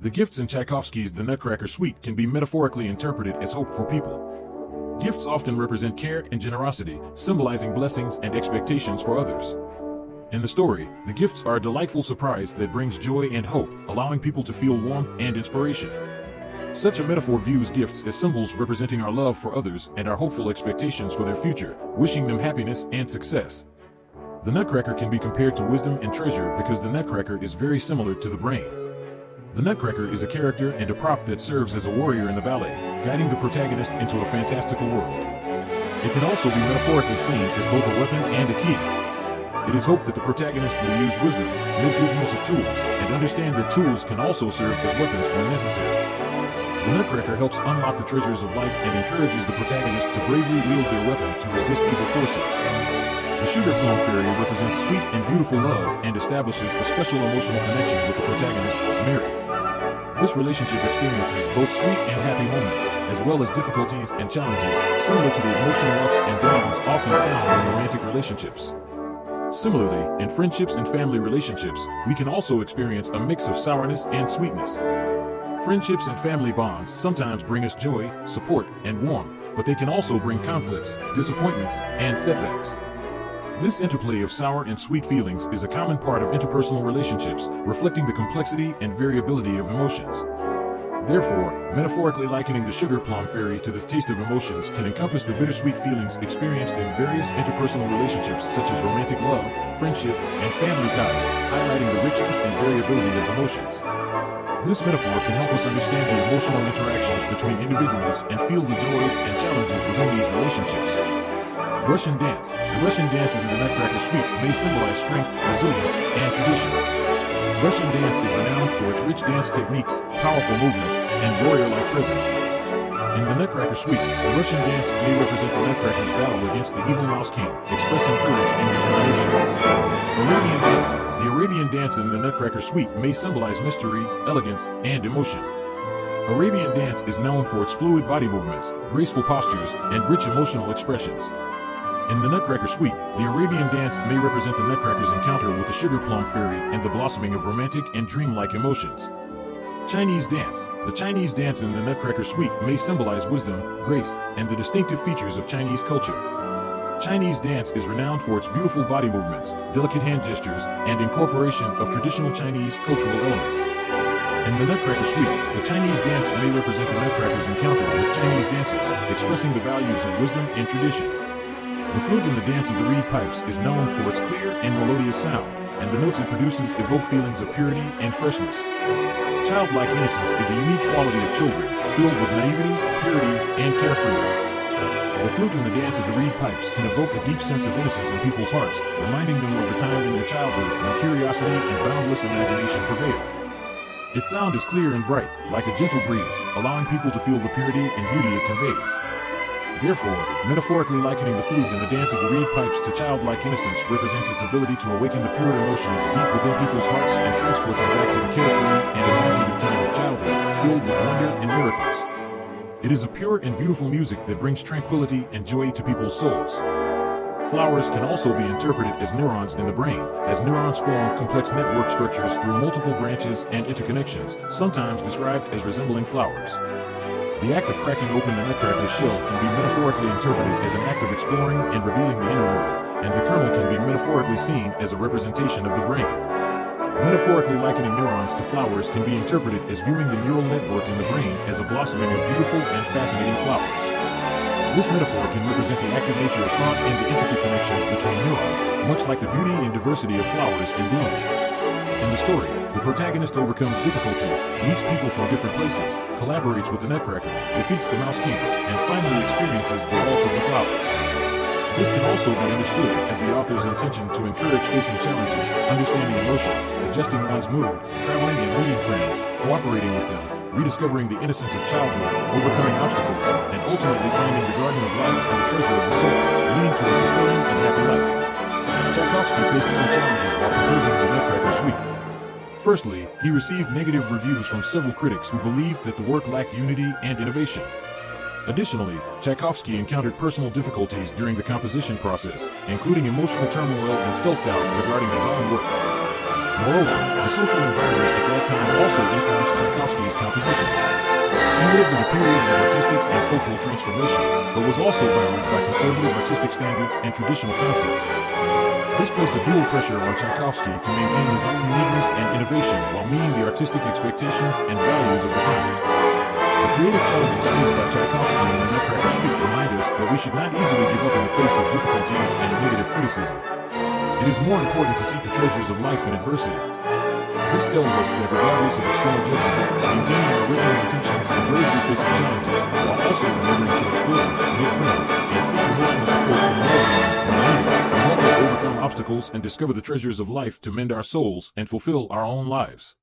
The gifts in Tchaikovsky's The Nutcracker Suite can be metaphorically interpreted as hope for people. Gifts often represent care and generosity, symbolizing blessings and expectations for others. In the story, the gifts are a delightful surprise that brings joy and hope, allowing people to feel warmth and inspiration. Such a metaphor views gifts as symbols representing our love for others and our hopeful expectations for their future, wishing them happiness and success. The Nutcracker can be compared to wisdom and treasure because the Nutcracker is very similar to the brain. The Nutcracker is a character and a prop that serves as a warrior in the ballet, guiding the protagonist into a fantastical world. It can also be metaphorically seen as both a weapon and a key. It is hoped that the protagonist will use wisdom, make good use of tools, and understand that tools can also serve as weapons when necessary. The Nutcracker helps unlock the treasures of life and encourages the protagonist to bravely wield their weapon to resist evil forces. The Sugar Plum Fairy represents sweet and beautiful love and establishes a special emotional connection with the protagonist, Mary. This relationship experiences both sweet and happy moments, as well as difficulties and challenges, similar to the emotional ups and downs often found in romantic relationships. Similarly, in friendships and family relationships, we can also experience a mix of sourness and sweetness. Friendships and family bonds sometimes bring us joy, support, and warmth, but they can also bring conflicts, disappointments, and setbacks. This interplay of sour and sweet feelings is a common part of interpersonal relationships, reflecting the complexity and variability of emotions. Therefore, metaphorically likening the Sugar Plum Fairy to the taste of emotions can encompass the bittersweet feelings experienced in various interpersonal relationships such as romantic love, friendship, and family ties, highlighting the richness and variability of emotions. This metaphor can help us understand the emotional interactions between individuals and feel the joys and challenges within these relationships. Russian dance. The Russian dance in the Nutcracker Suite may symbolize strength, resilience, and tradition. Russian dance is renowned for its rich dance techniques, powerful movements, and warrior-like presence. In the Nutcracker Suite, the Russian dance may represent the Nutcracker's battle against the evil Mouse King, expressing courage and determination. Arabian dance. The Arabian dance in the Nutcracker Suite may symbolize mystery, elegance, and emotion. Arabian dance is known for its fluid body movements, graceful postures, and rich emotional expressions. In the Nutcracker Suite, the Arabian dance may represent the Nutcracker's encounter with the Sugar Plum Fairy and the blossoming of romantic and dreamlike emotions. Chinese dance. The Chinese dance in the Nutcracker Suite may symbolize wisdom, grace, and the distinctive features of Chinese culture. Chinese dance is renowned for its beautiful body movements, delicate hand gestures, and incorporation of traditional Chinese cultural elements. In the Nutcracker Suite, the Chinese dance may represent the Nutcracker's encounter with Chinese dancers, expressing the values of wisdom and tradition. The flute in the dance of the reed pipes is known for its clear and melodious sound, and the notes it produces evoke feelings of purity and freshness. Childlike innocence is a unique quality of children, filled with naivety, purity, and carefreeness. The flute in the dance of the reed pipes can evoke a deep sense of innocence in people's hearts, reminding them of the time in their childhood when curiosity and boundless imagination prevailed. Its sound is clear and bright, like a gentle breeze, allowing people to feel the purity and beauty it conveys. Therefore, metaphorically likening the flute in the dance of the reed pipes to childlike innocence represents its ability to awaken the pure emotions deep within people's hearts and transport them back to the carefree and imaginative time of childhood, filled with wonder and miracles. It is a pure and beautiful music that brings tranquility and joy to people's souls. Flowers can also be interpreted as neurons in the brain, as neurons form complex network structures through multiple branches and interconnections, sometimes described as resembling flowers. The act of cracking open the Nutcracker's shell can be metaphorically interpreted as an act of exploring and revealing the inner world, and the kernel can be metaphorically seen as a representation of the brain. Metaphorically likening neurons to flowers can be interpreted as viewing the neural network in the brain as a blossoming of beautiful and fascinating flowers. This metaphor can represent the active nature of thought and the intricate connections between neurons, much like the beauty and diversity of flowers in bloom. In the story, the protagonist overcomes difficulties, meets people from different places, collaborates with the Nutcracker, defeats the Mouse King, and finally experiences the Waltz of the Flowers. This can also be understood as the author's intention to encourage facing challenges, understanding emotions, adjusting one's mood, traveling and meeting friends, cooperating with them, rediscovering the innocence of childhood, overcoming obstacles, and ultimately finding the garden of life and the treasure of the soul, leading to a fulfilling and happy life. Tchaikovsky faced some challenges while composing the Nutcracker Suite. Firstly, he received negative reviews from several critics who believed that the work lacked unity and innovation. Additionally, Tchaikovsky encountered personal difficulties during the composition process, including emotional turmoil and self-doubt regarding his own work. Moreover, the social environment at that time also influenced Tchaikovsky lived in a period of artistic and cultural transformation, but was also bound by conservative artistic standards and traditional concepts. This placed a dual pressure on Tchaikovsky to maintain his own uniqueness and innovation while meeting the artistic expectations and values of the time. The creative challenges faced by Tchaikovsky in the Nutcracker suite remind us that we should not easily give up in the face of difficulties and negative criticism. It is more important to seek the treasures of life in adversity. This tells us that regardless of external judgments, maintaining our original intentions and bravely facing challenges, while also remembering to explore, make friends, and seek emotional support from loved ones when needed, will help us overcome obstacles and discover the treasures of life to mend our souls and fulfill our own lives.